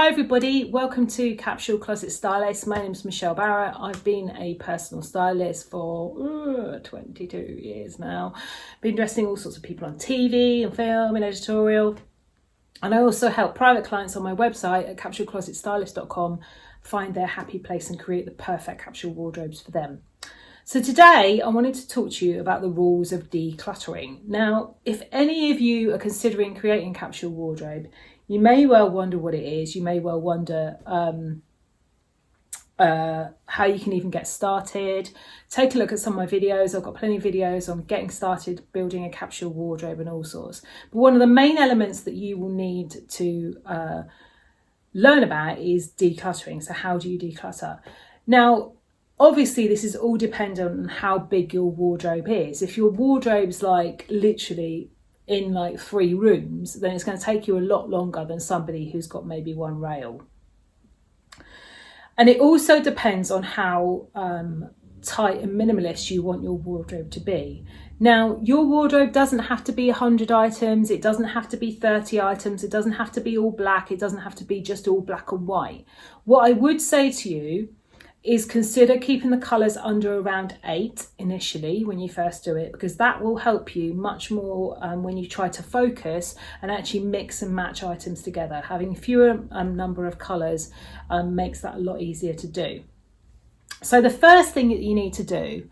Hi everybody, welcome to Capsule Closet Stylist. My name is Michelle Barrett. I've been a personal stylist for 22 years now. Been dressing all sorts of people on TV and film and editorial. And I also help private clients on my website at capsuleclosetstylist.com find their happy place and create the perfect capsule wardrobes for them. So today I wanted to talk to you about the rules of decluttering. Now, if any of you are considering creating a capsule wardrobe, you may well wonder what it is. You may well wonder how you can even get started. Take a look at some of my videos. I've got plenty of videos on getting started building a capsule wardrobe and all sorts. But one of the main elements that you will need to learn about is decluttering. So how do you declutter? Now, obviously, this is all dependent on how big your wardrobe is. If your wardrobe's like literally in like 3 rooms, then it's going to take you a lot longer than somebody who's got maybe 1 rail. And it also depends on how tight and minimalist you want your wardrobe to be. Now, your wardrobe doesn't have to be 100 items. It doesn't have to be 30 items. It doesn't have to be all black. It doesn't have to be just all black and white. What I would say to you is consider keeping the colours under around 8 initially when you first do it, because that will help you much more when you try to focus and actually mix and match items together. Having fewer number of colours makes that a lot easier to do. So the first thing that you need to do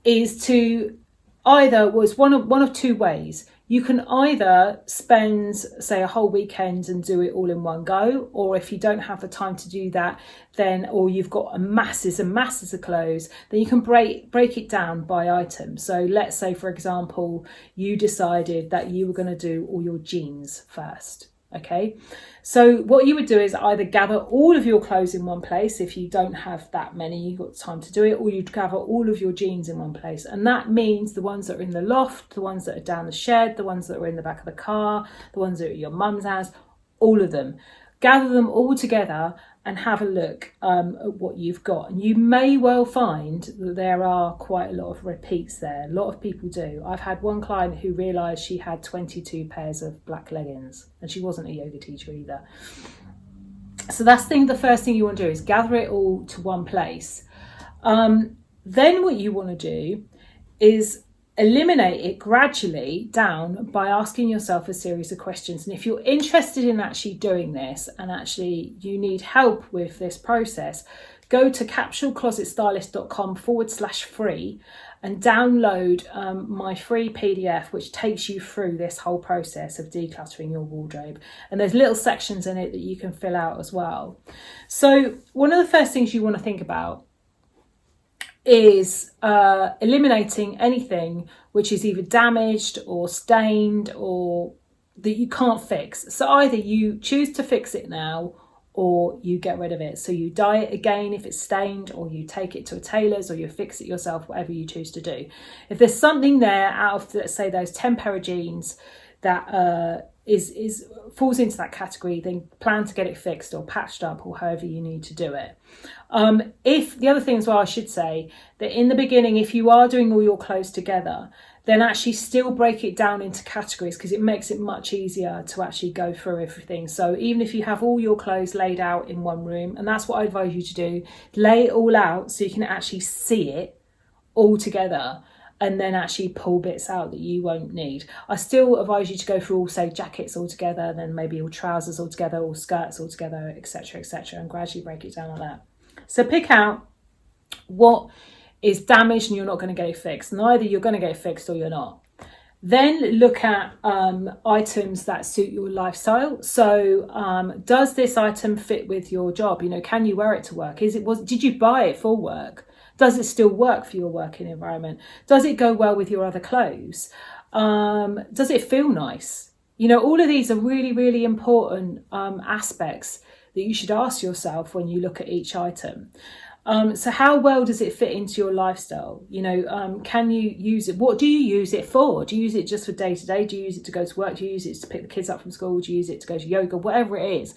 is to one of 2 ways. You can either spend, say, a whole weekend and do it all in one go, or if you don't have the time to do that, or you've got masses and masses of clothes, then you can break it down by item. So let's say, for example, you decided that you were going to do all your jeans first. Okay, so what you would do is either gather all of your clothes in one place. If you don't have that many, you've got time to do it, or you'd gather all of your jeans in one place. And that means the ones that are in the loft, the ones that are down the shed, the ones that are in the back of the car, the ones that are at your mum's house, all of them. Gather them all together and have a look at what you've got. And you may well find that there are quite a lot of repeats there. A lot of people do. I've had one client who realised she had 22 pairs of black leggings, and she wasn't a yoga teacher either. So that's the first thing you want to do is gather it all to one place. Then what you want to do is eliminate it gradually down by asking yourself a series of questions. And if you're interested in actually doing this and actually you need help with this process, go to capsuleclosetstylist.com/free and download my free PDF, which takes you through this whole process of decluttering your wardrobe. And there's little sections in it that you can fill out as well. So one of the first things you want to think about is eliminating anything which is either damaged or stained or that you can't fix. So either you choose to fix it now or you get rid of it. So you dye it again if it's stained, or you take it to a tailor's, or you fix it yourself, whatever you choose to do. If there's something there out of, let's say, those 10 pair of jeans that falls into that category, then plan to get it fixed or patched up, or however you need to do it. If the other thing as well, I should say that in the beginning, if you are doing all your clothes together, then actually still break it down into categories, because it makes it much easier to actually go through everything. So even if you have all your clothes laid out in one room, and that's what I advise you to do, lay it all out so you can actually see it all together, and then actually pull bits out that you won't need. I still advise you to go through all, say, jackets all together, then maybe all trousers all together, all skirts all together, etc., and gradually break it down like that. So pick out what is damaged and you're not going to get it fixed. And either you're going to get it fixed or you're not. Then look at items that suit your lifestyle. So does this item fit with your job? Can you wear it to work? Did you buy it for work? Does it still work for your working environment? Does it go well with your other clothes? Does it feel nice? All of these are really, really important aspects that you should ask yourself when you look at each item. So how well does it fit into your lifestyle? Can you use it? What do you use it for? Do you use it just for day to day? Do you use it to go to work? Do you use it to pick the kids up from school? Do you use it to go to yoga? Whatever it is,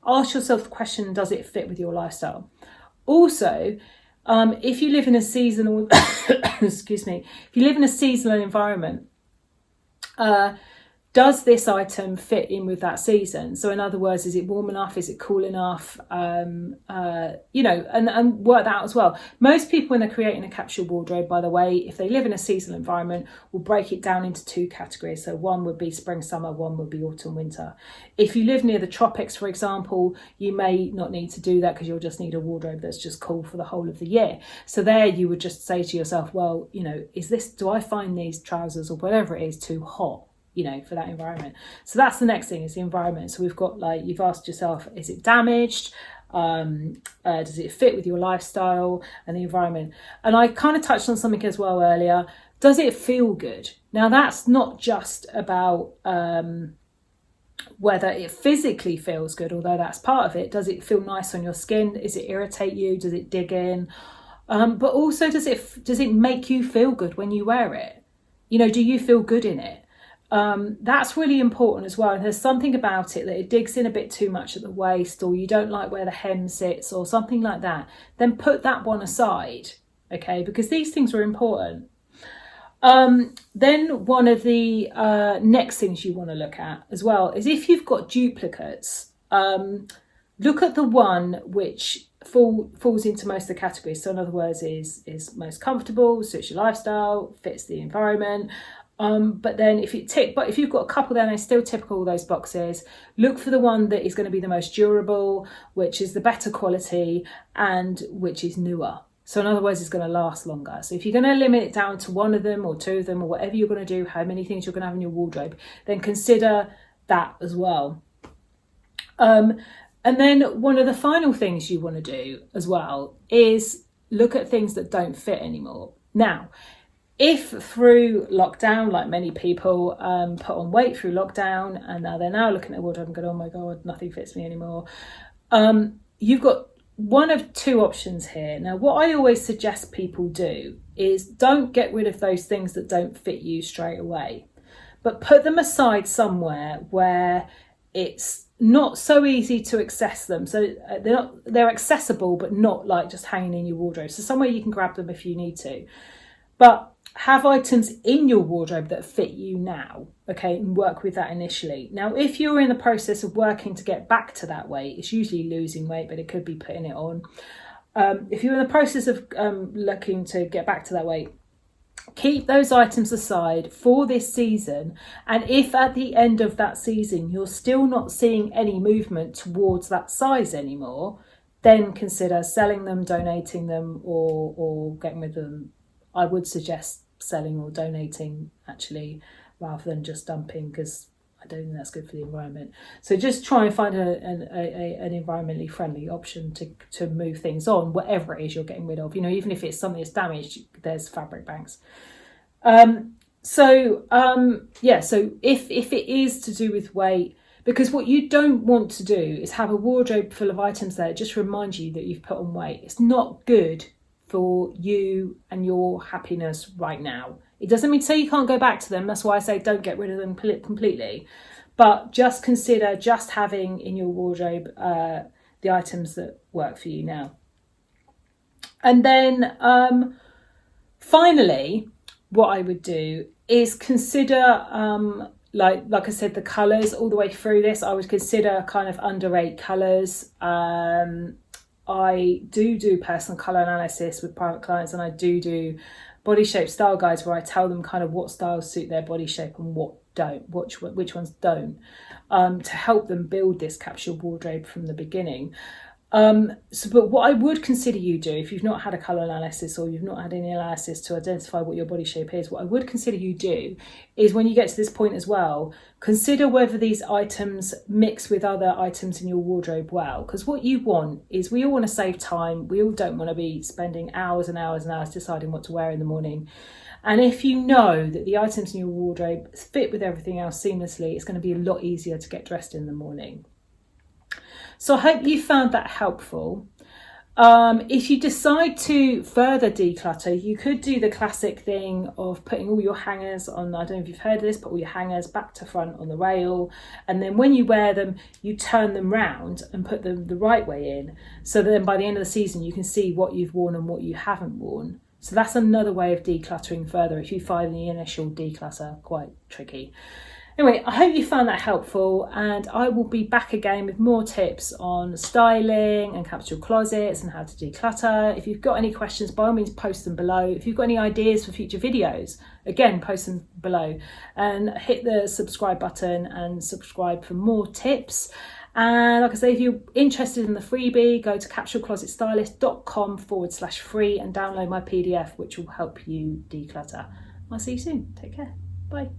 ask yourself the question, does it fit with your lifestyle? Also, if you live in a seasonal, if you live in a seasonal environment, does this item fit in with that season? So in other words, is it warm enough? Is it cool enough? And work that out as well. Most people, when they're creating a capsule wardrobe, by the way, if they live in a seasonal environment, will break it down into 2 categories. So one would be spring, summer, one would be autumn, winter. If you live near the tropics, for example, you may not need to do that because you'll just need a wardrobe that's just cool for the whole of the year. So there you would just say to yourself, well, do I find these trousers or whatever it is too hot? For that environment. So that's the next thing, is the environment. So we've got, like, you've asked yourself, is it damaged? Does it fit with your lifestyle and the environment? And I kind of touched on something as well earlier. Does it feel good? Now, that's not just about whether it physically feels good, although that's part of it. Does it feel nice on your skin? Does it irritate you? Does it dig in? But also, does it make you feel good when you wear it? Do you feel good in it? That's really important as well. And there's something about it that it digs in a bit too much at the waist, or you don't like where the hem sits or something like that, then put that one aside, okay? Because these things are important. Then one of the next things you want to look at as well is if you've got duplicates, look at the one which falls into most of the categories. So in other words, is most comfortable, suits your lifestyle, fits the environment. But then if you've got a couple there and they still tick all those boxes, look for the one that is going to be the most durable, which is the better quality and which is newer. So in other words, it's going to last longer. So if you're going to limit it down to one of them or 2 of them or whatever you're going to do, how many things you're going to have in your wardrobe, then consider that as well. And then one of the final things you want to do as well is look at things that don't fit anymore. Now, if through lockdown, like many people put on weight through lockdown, and now they're looking at their wardrobe and going, oh my God, nothing fits me anymore. You've got one of 2 options here. Now, what I always suggest people do is don't get rid of those things that don't fit you straight away, but put them aside somewhere where it's not so easy to access them. So they're accessible, but not like just hanging in your wardrobe. So somewhere you can grab them if you need to. But have items in your wardrobe that fit you now, okay, and work with that initially. Now, if you're in the process of working to get back to that weight, it's usually losing weight, but it could be putting it on. If you're in the process of looking to get back to that weight, keep those items aside for this season. And if at the end of that season you're still not seeing any movement towards that size anymore, then consider selling them, donating them, or getting rid of them. I would suggest selling or donating, actually, rather than just dumping, because I don't think that's good for the environment. So just try and find an environmentally friendly option to move things on, whatever it is you're getting rid of. Even if it's something that's damaged, there's fabric banks. So if it is to do with weight, because what you don't want to do is have a wardrobe full of items there just remind you that you've put on weight. It's not good for you and your happiness right now. It doesn't mean to say you can't go back to them. That's why I say don't get rid of them completely. But just consider just having in your wardrobe the items that work for you now. And then finally, what I would do is consider, like I said, the colours all the way through this. I would consider kind of under 8 colours. I do personal colour analysis with private clients, and I do body shape style guides where I tell them kind of what styles suit their body shape and what don't, which ones don't, to help them build this capsule wardrobe from the beginning. But what I would consider you do, if you've not had a colour analysis or you've not had any analysis to identify what your body shape is, what I would consider you do is, when you get to this point as well, consider whether these items mix with other items in your wardrobe well. Because what you want is, we all want to save time. We all don't want to be spending hours and hours and hours deciding what to wear in the morning. And if you know that the items in your wardrobe fit with everything else seamlessly, it's going to be a lot easier to get dressed in the morning. So I hope you found that helpful. If you decide to further declutter, you could do the classic thing of putting all your hangers on, I don't know if you've heard of this, put all your hangers back to front on the rail. And then when you wear them, you turn them round and put them the right way in. So then by the end of the season, you can see what you've worn and what you haven't worn. So that's another way of decluttering further if you find the initial declutter quite tricky. Anyway, I hope you found that helpful, and I will be back again with more tips on styling and capsule closets and how to declutter. If you've got any questions, by all means post them below. If you've got any ideas for future videos, again, post them below, and hit the subscribe button and subscribe for more tips. And like I say, if you're interested in the freebie, go to capsuleclosetstylist.com/free and download my PDF, which will help you declutter. I'll see you soon. Take care. Bye.